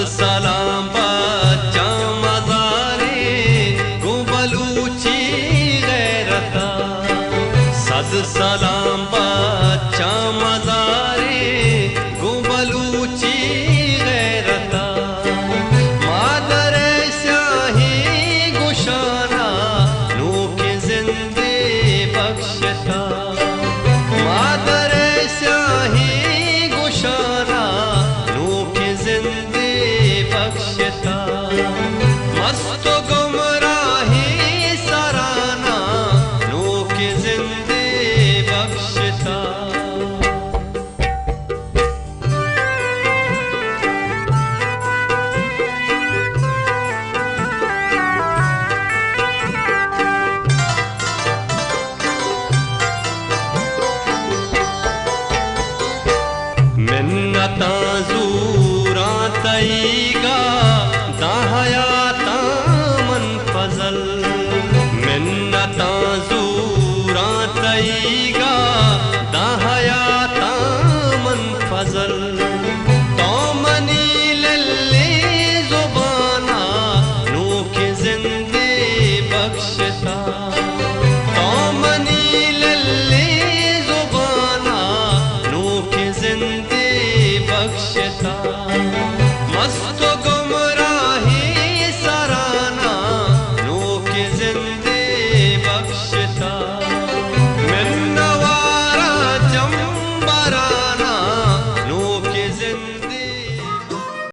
सलाम बच्चा मज़ारे गो बलूची गैरता। सद सलाम बच्चा मज़ारे गो बलूची गैरता। मादर स्याही गुशाना नू के जिंदे बख्शता। मादर स्याही गुशाना नू के जिंदे बख्शता। मस्त गुमराही सराना नू के जिंदे बख्शता। मिन्नता ज़ूरा तईगा दाहयाता मन फजल। मिन्नता ज़ूरा तईगा दाहयाता मन फजल। तो मनी लल्ले ज़ुबाना नू के जिंदे बख्शता। तो मनी लल्ले ज़ुबाना नू के जिंदे बख्श